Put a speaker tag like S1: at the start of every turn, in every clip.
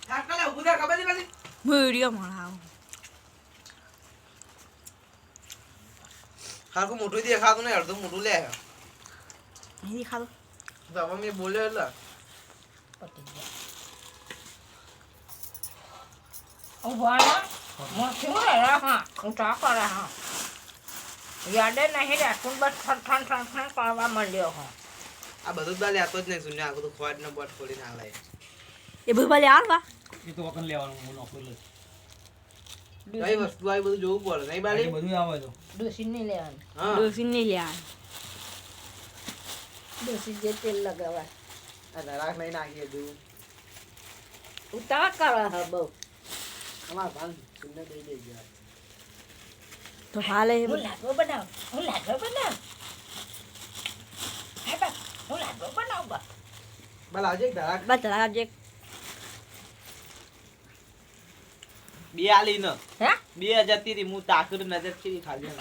S1: થાકલા ઉભા ખબર નહીં પછી
S2: મરીયો મળાવ
S1: ખાકો મોટું દેખાતું નહીં અડધું મોટું લે
S2: નહીં ખાતો
S1: તો હવે મેં બોલ્યો એટલે
S3: પટી ગયા ઉભાના મોથી રે હા ઉઠા કરે હા યાદે નહીં રાખું બસ ઠણ કરવા માંડ્યો હા
S1: આ બધું જ લેતો જ નહીં સુન્યા આ બધું ખોટ ને બટ ખોલી ના લે
S2: એ બધું ભલે આલવા
S4: એ તો વખત લેવાનું હું નોકરી લઈ
S1: કઈ વસ્તુ આવી બધું જોવું પડે નહીં બાલી
S4: બધું આવે તો
S3: ડોસી નહીં લેવાનું
S1: હા
S2: ડોસી નહીં લ્યા
S3: ડોસી જે તેલ લગાવવા
S1: આ નરાક નહીં નાખીએ દઉં
S3: ઉતાવળ કરવા હા બહુ
S1: અમાર ભાન સુન્યા દઈ દે ગયા
S2: તો હાલે
S3: હું લાડવો બનાવ હે બા હું લાડવો બનાવ બા
S1: બલ આવજે ધરાક
S2: બસ રાજે
S1: બે આલી ન
S3: હે
S1: 2000 થી હું તાકર નજર થી ખાલી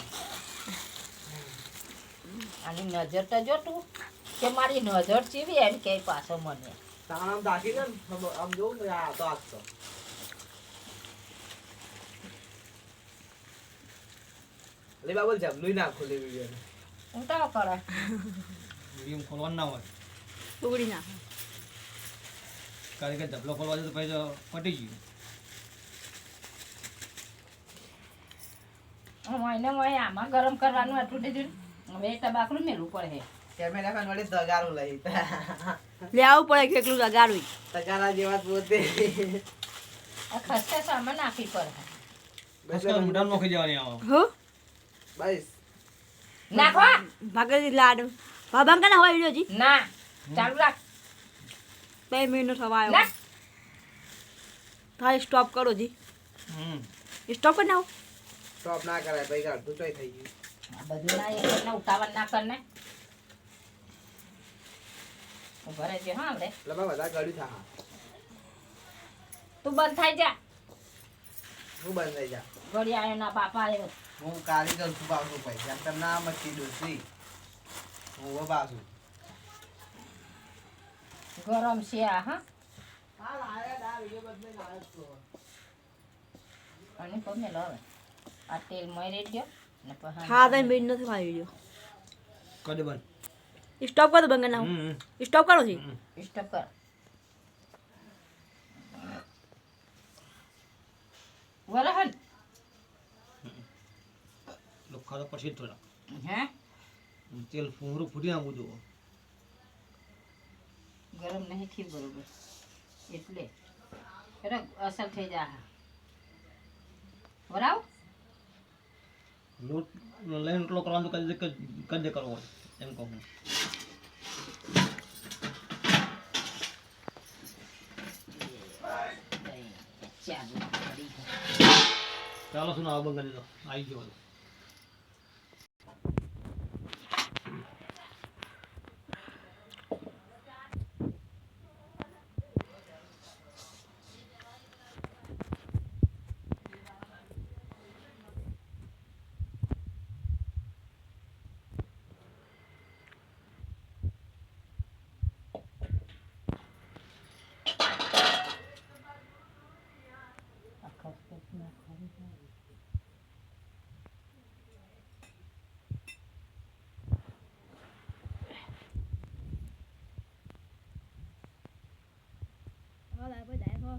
S3: આની નજર તો જો તું કે મારી નજર ચીવી એમ કે પાછો મને
S1: તાણામ તાકી ને આમ જોઉં ને આ તો આજ તો લે બાબલ જમલું ના ખોલે વિડિયો
S3: ઉતાવળ કરે
S4: વિડીયો ખોલવાનું ના હોય
S2: ઉગડી ના
S4: કારણ કે ઢબલો ખોલવા જાય તો પછી તો પટી ગયું
S3: મહિને આમાં ગરમ કરવાનું આટલું દીધું હવે ટબાકડું મેલું પડે
S1: કેમેરા ખાન વડે તગારું લઈ
S2: લે આવું પડે કે એકલું લગાડું
S1: તગારા જેવા પોતે
S3: આ ખસ્તા સામાન નાખી પડે
S4: બસ તો મોઢામાં નોખી જવાની આવો
S2: હો
S1: બસ
S3: નાખવા
S2: ભાગરી લાડ બાબા કને હોય વિડિયો જી
S3: ના ચાલુ રાખ
S2: 2 મિનિટ થવા આવ્યો
S3: નાખ
S2: થાય સ્ટોપ કરો જી સ્ટોપ કરી નાખો
S1: સ્ટોપ ના કરાય ભાઈ અડધું ચોય થઈ ગયું
S3: આ બધું ના એક ના ઉતાવળ ના કરને ઉભા રહેજે હા આપણે
S1: લબા બધા ગળ્યું થા
S3: તું બંધ થઈ જા
S1: હું બંધ થઈ જા
S3: ગળી આવ્યો ના પાપા આવ્યો
S1: હું કારીગર છું પાછું પૈસા તમ ના મચી દોસી હું પાછું
S3: ગરમ છે આ હા
S1: હા લાયા દા વિડિયો બદલે લાયો તો
S3: અને પમે લો હવે આ તેલ મરી ગયો ને પછી
S2: હા તો મિનિટ નથી થાય વિડિયો
S4: કદે બંધ
S2: સ્ટોપ કરો બંગર ના સ્ટોપ કરો જી
S3: સ્ટોપ કર વરહન
S4: લોખા તો પછી થોડા
S3: હે
S4: તેલ ફૂંગરું ફૂટી નાખું જો
S3: ગરમ નહીં થી બરોબર એટલે અસર થઈ જા બરાબર
S4: લોટ લઈને રોટલો કરવાનો તો કદે કરવો હોય એમ કહું ચાલો શું આવો બંગાળી તો આવી ગયો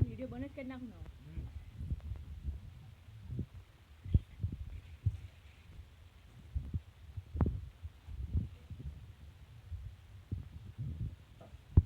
S2: વિડિયો બને જ કરી નાખું